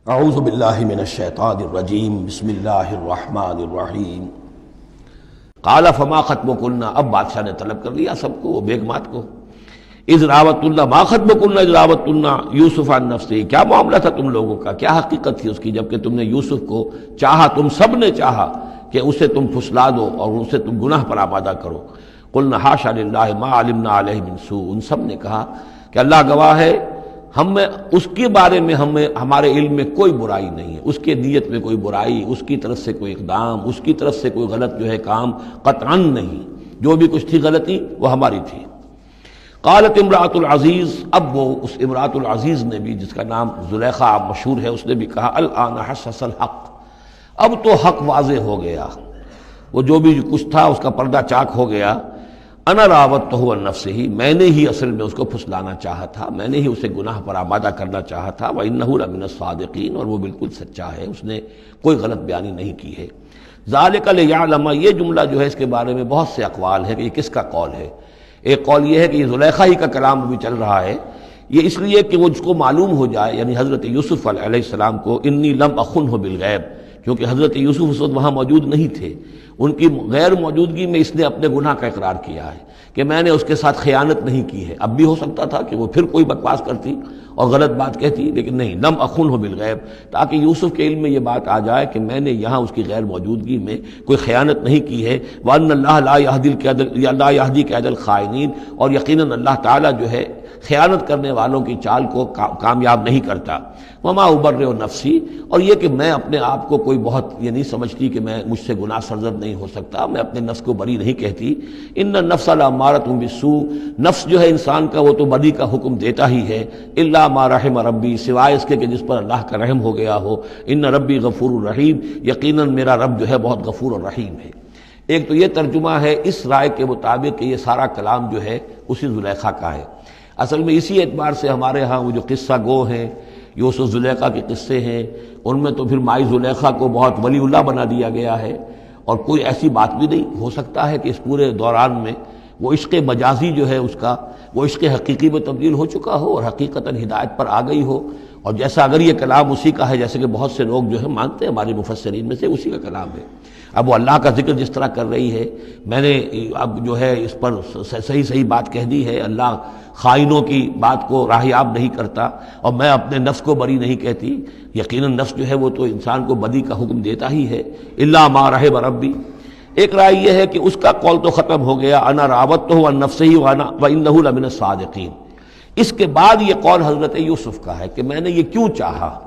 اعوذ باللہ من الشیطان الرجیم بسم اللہ الرحمن الرحیم قال فما خطبکن، اب بادشاہ نے طلب کر لیا سب کو، وہ بیگمات کو، اذ راوتن ما خطبکن اذ راوتن یوسف عن نفسہ، کیا معاملہ تھا تم لوگوں کا، کیا حقیقت تھی اس کی جبکہ تم نے یوسف کو چاہا، تم سب نے چاہا کہ اسے تم پھسلا دو اور اسے تم گناہ پر آمادہ کرو۔ قلنا حاشا للہ ما علمنا علیہ من سوء، ان سب نے کہا کہ اللہ گواہ ہے ہم اس کے بارے میں ہمارے علم میں کوئی برائی نہیں ہے، اس کے نیت میں کوئی برائی، اس کی طرف سے کوئی اقدام، اس کی طرف سے کوئی غلط جو ہے کام قطعاً نہیں، جو بھی کچھ تھی غلطی وہ ہماری تھی۔ قالت امرأۃ العزیز، اب وہ اس امرأۃ العزیز نے بھی، جس کا نام زلیخا مشہور ہے، اس نے بھی کہا الآن حسس الحق، اب تو حق واضح ہو گیا، وہ جو بھی کچھ تھا اس کا پردہ چاک ہو گیا۔ انا راوتہ عن نفسہ، میں نے ہی اصل میں اس کو پھسلانا چاہا تھا، میں نے ہی اسے گناہ پر آمادہ کرنا چاہا تھا، وانہ لمن الصادقین، اور وہ بالکل سچا ہے، اس نے کوئی غلط بیانی نہیں کی ہے۔ ذالک لیعلم، یہ جملہ جو ہے اس کے بارے میں بہت سے اقوال ہیں کہ یہ کس کا قول ہے۔ ایک قول یہ ہے کہ یہ زلیخا ہی کا کلام ابھی چل رہا ہے، یہ اس لیے کہ وہ جس کو معلوم ہو جائے، یعنی حضرت یوسف علیہ السلام کو، انی لم اخنہ بالغیب، کیونکہ حضرت یوسف اس وقت وہاں موجود نہیں تھے، ان کی غیر موجودگی میں اس نے اپنے گناہ کا اقرار کیا ہے کہ میں نے اس کے ساتھ خیانت نہیں کی ہے۔ اب بھی ہو سکتا تھا کہ وہ پھر کوئی بکواس کرتی اور غلط بات کہتی، لیکن نہیں، لم اخنہ بالغیب، تاکہ یوسف کے علم میں یہ بات آ جائے کہ میں نے یہاں اس کی غیر موجودگی میں کوئی خیانت نہیں کی ہے۔ وَأَنَّ اللَّهَ لَا يَهْدِي كَيْدَ الْخَائِنِينَ، اور یقیناً اللہ تعالیٰ جو ہے خیانت کرنے والوں کی چال کو کامیاب نہیں کرتا۔ وما ابرئ نفسی، اور یہ کہ میں اپنے آپ کو کوئی بہت یہ نہیں سمجھتی کہ میں مجھ سے گناہ سرزد نہیں ہو سکتا، میں اپنے نفس کو بری نہیں کہتی۔ ان النفس لامارۃ بالسوء، نفس جو ہے انسان کا وہ تو بدی کا حکم دیتا ہی ہے، الا ما رحم ربی، سوائے اس کے کہ جس پر اللہ کا رحم ہو گیا ہو۔ ان ربی غفور الرحیم، یقیناً میرا رب جو ہے بہت غفور الرحیم ہے۔ ایک تو یہ ترجمہ ہے اس رائے کے مطابق کہ یہ سارا کلام جو ہے اسی زلیخا کا ہے۔ اصل میں اسی اعتبار سے ہمارے ہاں وہ جو قصہ گو ہیں، یوسف زلیخا کے قصے ہیں، ان میں تو پھر مائی زلیخا کو بہت ولی اللہ بنا دیا گیا ہے، اور کوئی ایسی بات بھی نہیں ہو سکتا ہے کہ اس پورے دوران میں وہ عشق مجازی جو ہے اس کا وہ عشق حقیقی میں تبدیل ہو چکا ہو اور حقیقتاً ہدایت پر آ گئی ہو، اور جیسا اگر یہ کلام اسی کا ہے، جیسے کہ بہت سے لوگ جو ہے مانتے ہیں ہمارے مفسرین میں سے، اسی کا کلام ہے۔ اب وہ اللہ کا ذکر جس طرح کر رہی ہے، میں نے اب جو ہے اس پر صحیح بات کہہ دی ہے، اللہ خائنوں کی بات کو راہیاب نہیں کرتا، اور میں اپنے نفس کو بری نہیں کہتی، یقیناً نفس جو ہے وہ تو انسان کو بدی کا حکم دیتا ہی ہے، الا ما رحم ربی۔ ایک رائے یہ ہے کہ اس کا قول تو ختم ہو گیا، انا راوتہ عن نفسہ وانہ لمن الصادقین۔ اس کے بعد یہ قول حضرت یوسف کا ہے کہ میں نے یہ کیوں چاہا،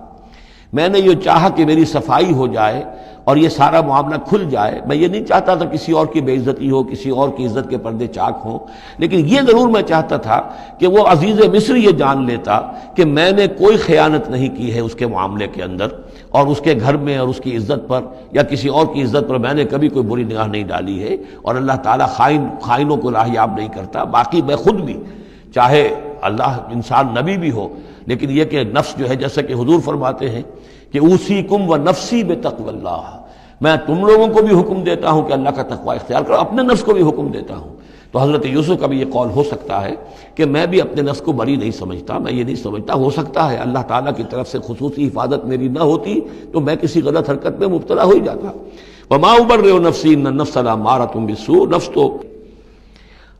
میں نے یہ چاہا کہ میری صفائی ہو جائے اور یہ سارا معاملہ کھل جائے۔ میں یہ نہیں چاہتا تھا کسی اور کی بے عزتی ہو، کسی اور کی عزت کے پردے چاک ہوں، لیکن یہ ضرور میں چاہتا تھا کہ وہ عزیز مصر یہ جان لیتا کہ میں نے کوئی خیانت نہیں کی ہے اس کے معاملے کے اندر، اور اس کے گھر میں اور اس کی عزت پر یا کسی اور کی عزت پر میں نے کبھی کوئی بری نگاہ نہیں ڈالی ہے، اور اللہ تعالیٰ خائنوں کو راہیاب نہیں کرتا۔ باقی میں خود بھی، چاہے اللہ انسان نبی بھی ہو، لیکن یہ کہ نفس جو ہے، جیسا کہ حضور فرماتے ہیں کہ اوصیکم و نفسی بتقوی اللہ، میں تم لوگوں کو بھی حکم دیتا ہوں کہ اللہ کا تقوی اختیار کرو، اپنے نفس کو بھی حکم دیتا ہوں۔ تو حضرت یوسف کا بھی یہ قول ہو سکتا ہے کہ میں بھی اپنے نفس کو بری نہیں سمجھتا، میں یہ نہیں سمجھتا، ہو سکتا ہے اللہ تعالیٰ کی طرف سے خصوصی حفاظت میری نہ ہوتی تو میں کسی غلط حرکت میں مبتلا ہو ہی جاتا۔ وما ابرئ نفسی ان النفس لامارۃ بالسوء، نفس تو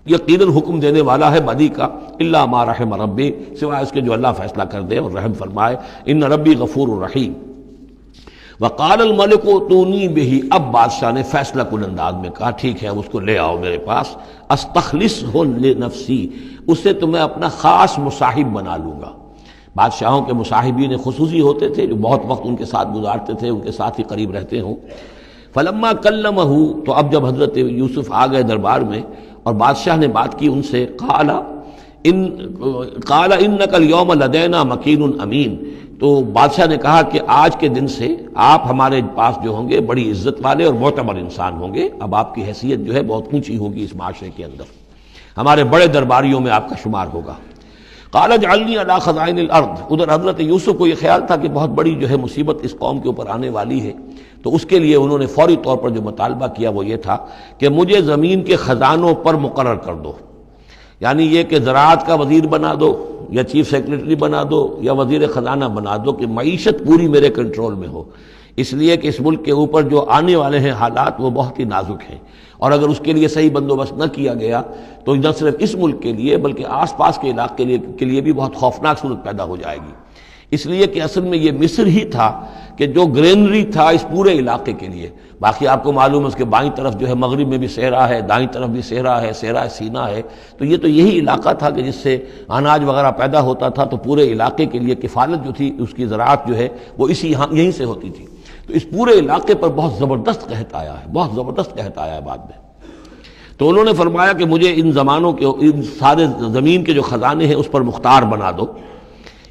یقیناً حکم دینے والا ہے بدی کا، الا ما رحم ربی، سوائے اس کے جو اللہ فیصلہ کر دے اور رحم فرمائے۔ ان ربی غفور الرحیم۔ وقال الملک ائتونی بہ، اب بادشاہ نے فیصلہ کن انداز میں کہا ٹھیک ہے اب اس کو لے آؤ میرے پاس، استخلصہ لنفسی، اسے تو میں اپنا خاص مصاحب بنا لوں گا۔ بادشاہوں کے مصاحبین خصوصی ہوتے تھے جو بہت وقت ان کے ساتھ گزارتے تھے، ان کے ساتھ ہی قریب رہتے ہوں۔ فلما کلمہ، تو اب جب حضرت یوسف آ گئے دربار میں اور بادشاہ نے بات کی ان سے، قال انک اليوم لدینا مکین امین، تو بادشاہ نے کہا کہ آج کے دن سے آپ ہمارے پاس جو ہوں گے بڑی عزت والے اور معتبر انسان ہوں گے، اب آپ کی حیثیت جو ہے بہت اونچی ہوگی اس معاشرے کے اندر، ہمارے بڑے درباریوں میں آپ کا شمار ہوگا۔ قال اجعلنی علی خزائن الارض، ادھر حضرت یوسف کو یہ خیال تھا کہ بہت بڑی جو ہے مصیبت اس قوم کے اوپر آنے والی ہے، تو اس کے لیے انہوں نے فوری طور پر جو مطالبہ کیا وہ یہ تھا کہ مجھے زمین کے خزانوں پر مقرر کر دو، یعنی یہ کہ زراعت کا وزیر بنا دو، یا چیف سیکرٹری بنا دو یا وزیر خزانہ بنا دو کہ معیشت پوری میرے کنٹرول میں ہو، اس لیے کہ اس ملک کے اوپر جو آنے والے ہیں حالات وہ بہت ہی نازک ہیں، اور اگر اس کے لیے صحیح بندوبست نہ کیا گیا تو نہ صرف اس ملک کے لیے بلکہ آس پاس کے علاقے کے لیے بھی بہت خوفناک صورت پیدا ہو جائے گی۔ اس لیے کہ اصل میں یہ مصر ہی تھا کہ جو گرینری تھا اس پورے علاقے کے لیے۔ باقی آپ کو معلوم ہے اس کے بائیں طرف جو ہے مغرب میں بھی صحرا ہے، دائیں طرف بھی صحرا ہے، صحرا سینا ہے، تو یہ تو یہی علاقہ تھا کہ جس سے اناج وغیرہ پیدا ہوتا تھا، تو پورے علاقے کے لیے کفالت جو تھی اس کی زراعت جو ہے وہ یہیں سے ہوتی تھی۔ تو اس پورے علاقے پر بہت زبردست قحط آیا ہے، بہت زبردست قحط آیا ہے بعد میں۔ تو انہوں نے فرمایا کہ مجھے ان زمانوں کے ان سارے زمین کے جو خزانے ہیں اس پر مختار بنا دو۔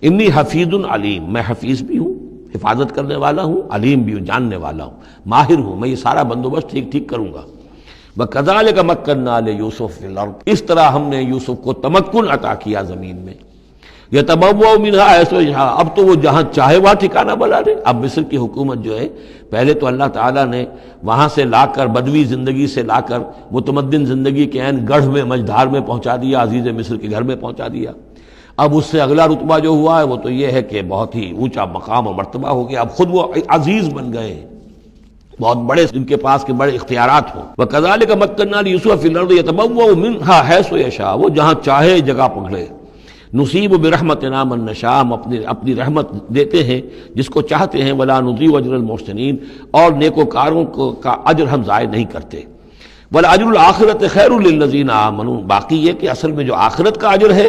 انی حفیظ علیم، میں حفیظ بھی ہوں، حفاظت کرنے والا ہوں، علیم بھی ہوں، جاننے والا ہوں، ماہر ہوں، میں یہ سارا بندوبست ٹھیک کروں گا۔ وَكَذَلِكَ مَكَّنَّا لِيُوسُفَ فِي الْأَرْضِ، اس طرح ہم نے یوسف کو تمکن عطا کیا زمین میں۔ يَتَبَوَّأُ مِنْهَا حَيْثُ يَشَاءُ، اب تو وہ جہاں چاہے وہاں ٹھکانہ بنا لے۔ اب مصر کی حکومت جو ہے پہلے تو اللہ تعالیٰ نے وہاں سے لا کر بدوی زندگی سے لا کر متمدن زندگی کے عین گڑھ میں مجدھار میں پہنچا دیا، عزیز مصر کے گھر میں پہنچا دیا۔ اب اس سے اگلا رتبہ جو ہوا ہے وہ تو یہ ہے کہ بہت ہی اونچا مقام و مرتبہ ہو گیا، اب خود وہ عزیز بن گئے ہیں، بہت بڑے ان کے پاس کے بڑے اختیارات ہوں۔ وَكَذَلِكَ مَكَّنَّا لِيُوسُفَ فِي الْأَرْضِ يَتَبَوَّأُ مِنْهَا حَيْثُ يَشَاءُ، وہ جہاں چاہے جگہ پکڑے۔ نصیب برحمتنا من نشاء، ہم اپنی رحمت دیتے ہیں جس کو چاہتے ہیں۔ ولا نضيع اجر المحسنین، اور نیکوکاروں کا اجر ہم ضائع نہیں کرتے۔ ولاجر الآخرۃ خیر للذین آمنوا، باقی یہ کہ اصل میں جو آخرت کا اجر ہے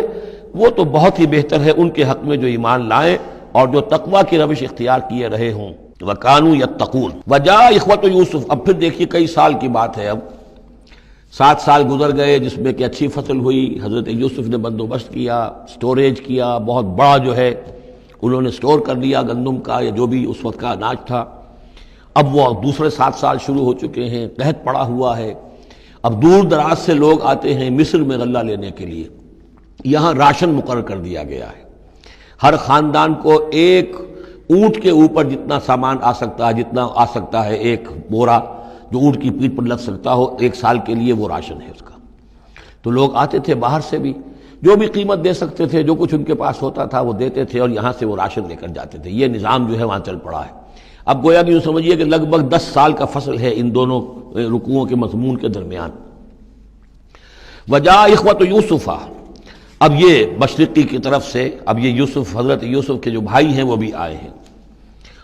وہ تو بہت ہی بہتر ہے ان کے حق میں جو ایمان لائیں اور جو تقوی کی روش اختیار کیے رہے ہوں۔ وَكَانُوا يَتَّقُونَ۔ وَجَاءَ إِخْوَةُ یوسف، اب پھر دیکھیے کئی سال کی بات ہے، اب 7 سال گزر گئے جس میں کہ اچھی فصل ہوئی، حضرت یوسف نے بندوبست کیا، سٹوریج کیا، بہت بڑا جو ہے انہوں نے سٹور کر لیا گندم کا یا جو بھی اس وقت کا اناج تھا۔ اب وہ دوسرے 7 سال شروع ہو چکے ہیں، قحط پڑا ہوا ہے، اب دور دراز سے لوگ آتے ہیں مصر میں غلہ لینے کے لیے۔ یہاں راشن مقرر کر دیا گیا ہے، ہر خاندان کو ایک اونٹ کے اوپر جتنا سامان آ سکتا ہے، جتنا آ سکتا ہے ایک بورا جو اونٹ کی پیٹھ پر لگ سکتا ہو، 1 سال کے لیے وہ راشن ہے اس کا۔ تو لوگ آتے تھے باہر سے بھی، جو بھی قیمت دے سکتے تھے، جو کچھ ان کے پاس ہوتا تھا وہ دیتے تھے اور یہاں سے وہ راشن لے کر جاتے تھے۔ یہ نظام جو ہے وہاں چل پڑا ہے۔ اب گویا کہ یوں سمجھیے کہ لگ بھگ 10 سال کا فصل ہے ان دونوں رکوعوں کے مضمون کے درمیان۔ وجاء اخوۃ یوسف، اب یہ مشرقی کی طرف سے اب یہ یوسف، حضرت یوسف کے جو بھائی ہیں وہ بھی آئے ہیں،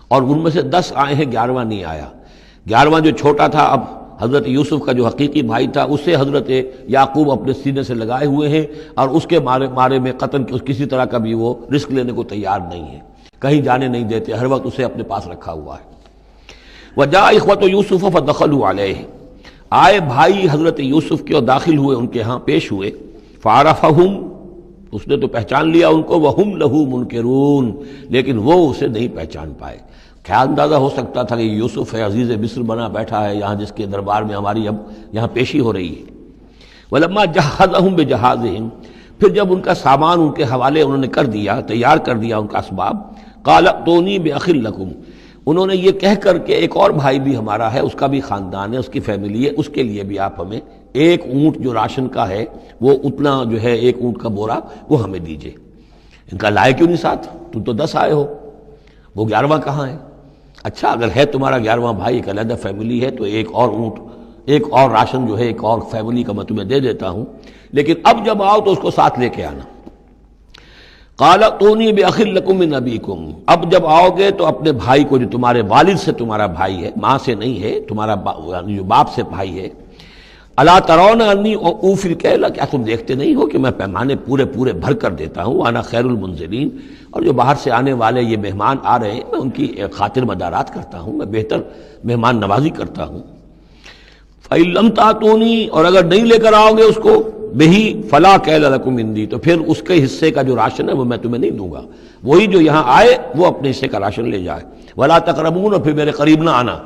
اور ان میں سے 10 آئے ہیں، 11واں نہیں آیا۔ 11واں جو چھوٹا تھا، اب حضرت یوسف کا جو حقیقی بھائی تھا اسے حضرت یعقوب اپنے سینے سے لگائے ہوئے ہیں، اور اس کے مارے میں قتل کسی طرح کا بھی وہ رسک لینے کو تیار نہیں ہے، کہیں جانے نہیں دیتے، ہر وقت اسے اپنے پاس رکھا ہوا ہے۔ وجاء اخوۃ یوسف فدخلوا علیہ، آئے بھائی حضرت یوسف کے اور داخل ہوئے ان کے ہاں، پیش ہوئے۔ فعرفہم، اس نے تو پہچان لیا ان کو، وہم لہ منکرون، لیکن وہ اسے نہیں پہچان پائے۔ کیا اندازہ ہو سکتا تھا کہ یوسف ہے، عزیز مصر بنا بیٹھا ہے یہاں، جس کے دربار میں ہماری اب یہاں پیشی ہو رہی ہے۔ ولما جہزہم بجہازہم، پھر جب ان کا سامان ان کے حوالے انہوں نے کر دیا، تیار کر دیا ان کا اسباب، قال ائتونی بأخ لکم، انہوں نے یہ کہہ کر کہ ایک اور بھائی بھی ہمارا ہے، اس کا بھی خاندان ہے، اس کی فیملی ہے، اس کے لیے بھی آپ ہمیں ایک اونٹ جو راشن کا ہے وہ اتنا جو ہے ایک اونٹ کا بورا وہ ہمیں دیجئے۔ ان کا لائے کیوں نہیں ساتھ؟ تم تو 10 آئے ہو، وہ 11واں کہاں ہے؟ اچھا اگر ہے تمہارا 11واں بھائی، ایک علیحدہ فیملی ہے، تو ایک اور اونٹ، ایک اور راشن جو ہے ایک اور فیملی کا میں تمہیں دے دیتا ہوں، لیکن اب جب آؤ تو اس کو ساتھ لے کے آنا۔ قال ائتونی بأخ لکم من ابیکم، اب جب آؤ گے تو اپنے بھائی کو جو تمہارے والد سے تمہارا بھائی ہے، ماں سے نہیں ہے، تمہارا جو باپ سے بھائی ہے، الا ترون انی اوفی الکیل، کیا تم دیکھتے نہیں ہو کہ میں پیمانے پورے بھر کر دیتا ہوں، وانا خیر المنزلین، اور جو باہر سے آنے والے یہ مہمان آ رہے ہیں میں ان کی خاطر مدارات کرتا ہوں، میں بہتر مہمان نوازی کرتا ہوں۔ فإن لم تأتونی، اور اگر نہیں لے کر آؤ گے اس کو، بہی فلا کیل لکم عندی، تو پھر اس کے حصے کا جو راشن ہے وہ میں تمہیں نہیں دوں گا، وہی جو یہاں آئے وہ اپنے حصے کا راشن لے جائے۔ ولا تقربون، اور پھر میرے قریب نہ آنا،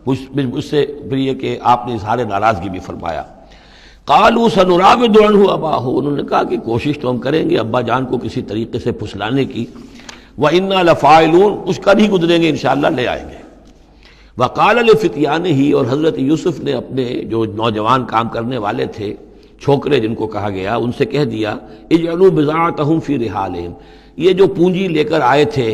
اس سے پھر یہ کہ آپ نے اظہار ناراضگی بھی فرمایا۔ قالوا سنراود عنہ اباہ، انہوں نے کہا کہ کوشش تو ہم کریں گے ابا جان کو کسی طریقے سے پھسلانے کی، وإنا لفاعلون، کچھ کر ہی گزریں گے انشاءاللہ، لے آئیں گے۔ وقال لفتیانہ، اور حضرت یوسف نے اپنے جو نوجوان کام کرنے والے تھے چھوکرے جن کو کہا گیا ان سے کہہ دیا اجعلوا بضاعتهم فی رحالہم، یہ جو پونجی لے کر آئے تھے،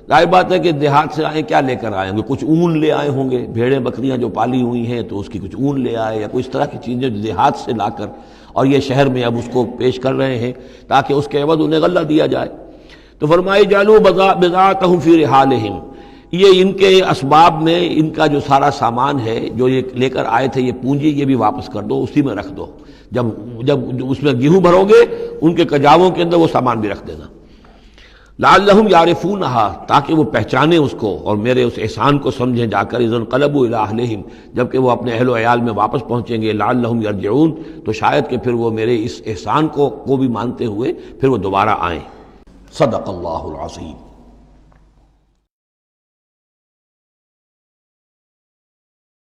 ظاہر بات ہے کہ دیہات سے آئے کیا لے کر آئے ہوں گے، کچھ اون لے آئے ہوں گے، بھیڑیں بکریاں جو پالی ہوئی ہیں تو اس کی کچھ اون لے آئے، یا کوئی اس طرح کی چیزیں جو دیہات سے لا کر اور یہ شہر میں اب اس کو پیش کر رہے ہیں تاکہ اس کے عوض انہیں غلہ دیا جائے۔ تو فرمائی جعلوا بضاعتهم فی رحالہم، یہ ان کے اسباب میں ان کا جو سارا سامان ہے جو یہ لے کر آئے تھے، یہ پونجی یہ بھی واپس کر دو، اسی میں رکھ دو، جب اس میں گیہوں بھرو گے ان کے کجاووں کے اندر وہ سامان بھی رکھ دینا، لعلہم یعرفونہا، تاکہ وہ پہچانیں اس کو اور میرے اس احسان کو سمجھیں جا کر، اذا انقلبوا الی اہلہم، جبکہ وہ اپنے اہل و عیال میں واپس پہنچیں گے، لعلہم یرجعون، تو شاید کہ پھر وہ میرے اس احسان کو بھی مانتے ہوئے پھر وہ دوبارہ آئیں۔ صدق اللہ العظیم۔